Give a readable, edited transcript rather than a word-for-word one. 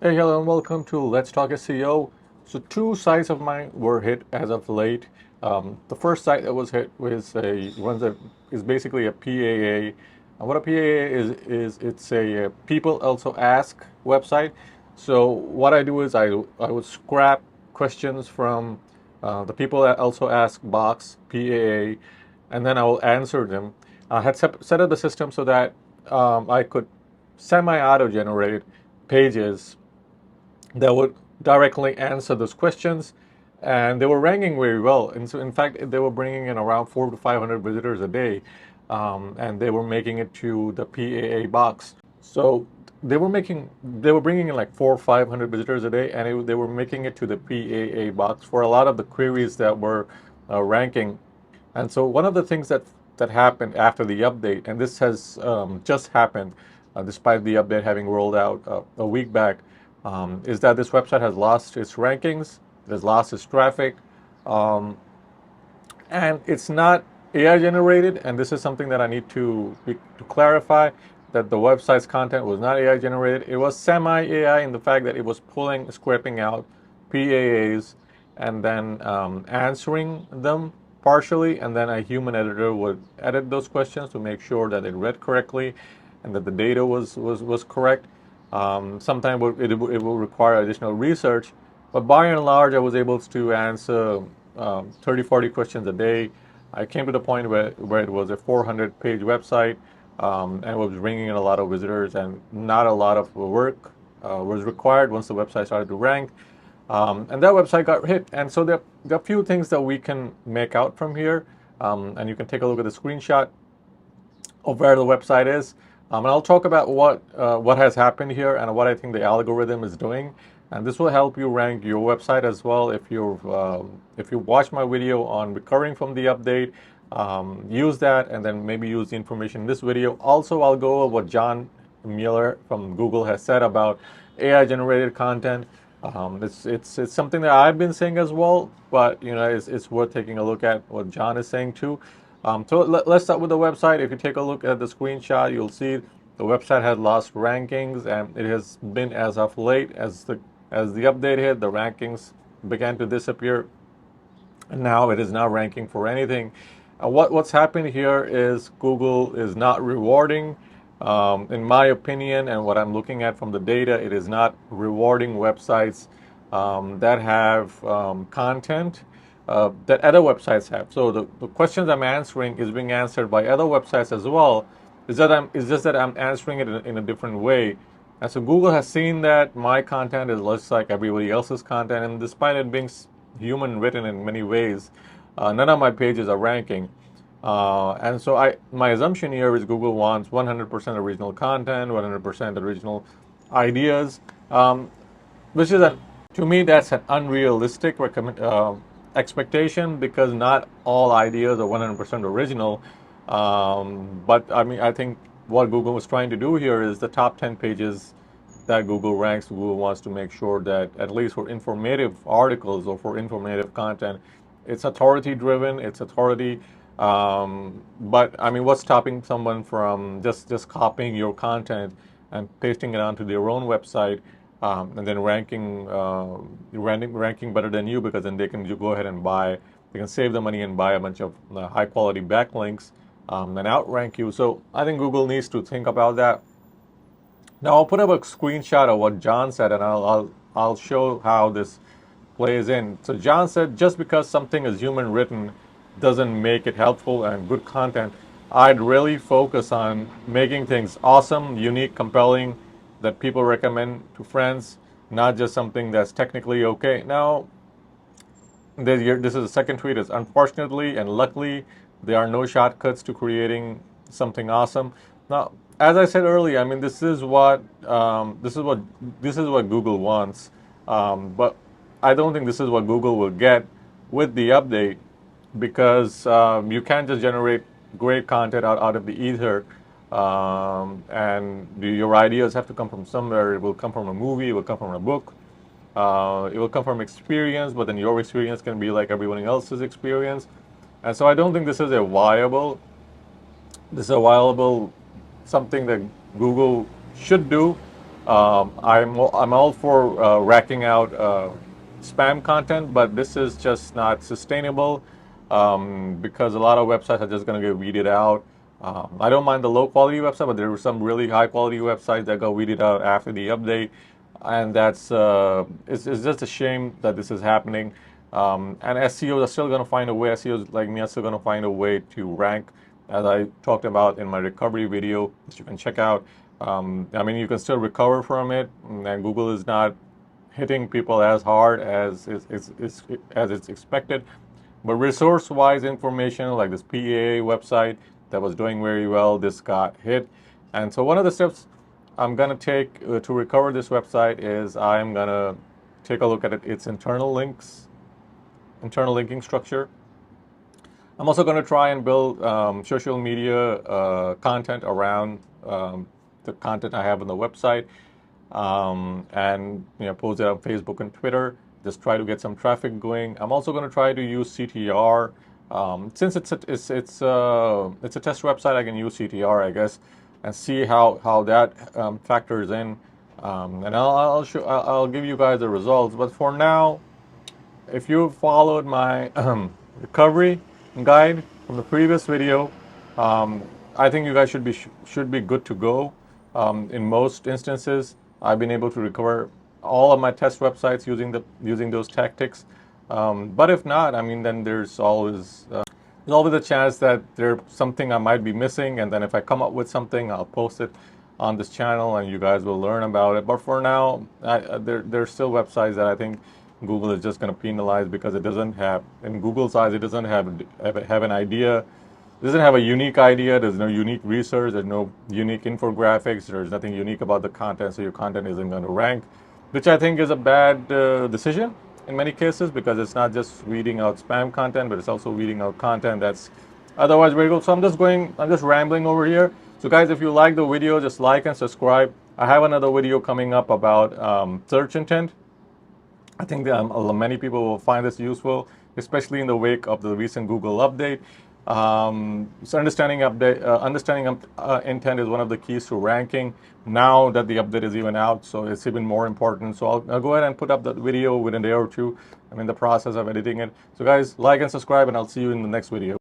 Hey, hello, and welcome to Let's Talk SEO. So, two sites of mine were hit as of late. The first site that was hit was a one that is basically a PAA. And what a PAA is it's a people also ask website. So, what I do is I would scrap questions from the people that also ask box PAA, and then I will answer them. I had set up the system so that I could semi-auto generate pages that would directly answer those questions, and they were ranking very well. And so, in fact, they were bringing in around 400 to 500 visitors a day, and they were making it to the PAA box. So they were bringing in like 400 or 500 visitors a day, and they were making it to the PAA box for a lot of the queries that were ranking. And so one of the things that happened after the update, and this has just happened, despite the update having rolled out a week back, is that this website has lost its rankings, it has lost its traffic, um, and it's not AI generated. And this is something that I need to clarify, that the website's content was not AI generated. It was semi AI in the fact that it was scraping out PAAs and then answering them partially, and then a human editor would edit those questions to make sure that it read correctly and that the data was correct. Sometimes it will require additional research, but by and large, I was able to answer 30, 40 questions a day. I came to the point where it was a 400-page website, and was bringing in a lot of visitors, and not a lot of work was required once the website started to rank. And that website got hit. And so there are a few things that we can make out from here. And you can take a look at the screenshot of where the website is. And I'll talk about what has happened here and what I think the algorithm is doing. And this will help you rank your website as well. If you watch my video on recovering from the update, use that, and then maybe use the information in this video. Also, I'll go over what John Mueller from Google has said about AI generated content. It's something that I've been saying as well, but it's worth taking a look at what John is saying too. So let's start with the website. If you take a look at the screenshot, you'll see the website had lost rankings, and it has been as of late as the update hit, the rankings began to disappear, and now it is not ranking for anything. What's happened here is Google is not rewarding, in my opinion, and what I'm looking at from the data, it is not rewarding websites that have content that other websites have. So the questions I'm answering is being answered by other websites as well. It's just that I'm answering it in a different way. And so Google has seen that my content is less like everybody else's content, and despite it being human written in many ways, none of my pages are ranking. And so my assumption here is Google wants 100% original content, 100% original ideas, which is to me that's an unrealistic expectation, because not all ideas are 100% original. But I mean, I think what Google was trying to do here is the top 10 pages that Google ranks. Google wants to make sure that at least for informative articles or for informative content, it's authority driven, it's authority. But I mean, what's stopping someone from just copying your content and pasting it onto their own website, and then ranking better than you, because then they can go ahead and they can save the money and buy a bunch of high quality backlinks, and outrank you. So I think Google needs to think about that. Now I'll put up a screenshot of what John said, and I'll show how this plays in. So John said, just because something is human written doesn't make it helpful and good content. I'd really focus on making things awesome, unique, compelling, that people recommend to friends, not just something that's technically okay. Now, this is the second tweet. Is unfortunately and luckily, there are no shortcuts to creating something awesome. Now, as I said earlier, I mean, this is what Google wants, but I don't think this is what Google will get with the update, because you can't just generate great content out of the ether, and your ideas have to come from somewhere. It will come from a movie, it will come from a book, it will come from experience, but then your experience can be like everyone else's experience. And so I don't think this is a viable something that Google should do. I'm all for racking out spam content, but this is just not sustainable because a lot of websites are just going to get weeded out. I don't mind the low quality website, but there were some really high quality websites that got weeded out after the update, and that's it's just a shame that this is happening. And SEOs are still going to find a way. SEOs like me are still going to find a way to rank, as I talked about in my recovery video, which you can check out. I mean, you can still recover from it, and Google is not hitting people as hard as it's expected. But resource-wise information, like this PAA website that was doing very well, this got hit. And so one of the steps I'm going to take to recover this website is I'm going to take a look at its internal linking structure. I'm also going to try and build social media content around the content I have on the website, and post it on Facebook and Twitter. Just try to get some traffic going. I'm also going to try to use CTR. Since it's a test website, I can use CTR, I guess, and see how that factors in. And I'll give you guys the results. But for now, if you followed my recovery guide from the previous video, I think you guys should be good to go. In most instances, I've been able to recover all of my test websites using those tactics. But if not, I mean, then there's always a chance that there's something I might be missing, and then if I come up with something, I'll post it on this channel, and you guys will learn about it. But for now, there's still websites that I think Google is just going to penalize because it doesn't have, in Google's eyes, it doesn't have an idea. It doesn't have a unique idea. There's no unique research. There's no unique infographics. There's nothing unique about the content, so your content isn't going to rank, which I think is a bad decision in many cases, because it's not just weeding out spam content, but it's also weeding out content that's otherwise very good. So I'm just rambling over here. So guys, if you like the video, just like and subscribe. I have another video coming up about search intent. I think that many people will find this useful, especially in the wake of the recent Google update. So understanding intent is one of the keys to ranking. Now that the update is even out, so it's even more important. So I'll go ahead and put up that video within a day or two. I'm in the process of editing it. So guys, like and subscribe, and I'll see you in the next video.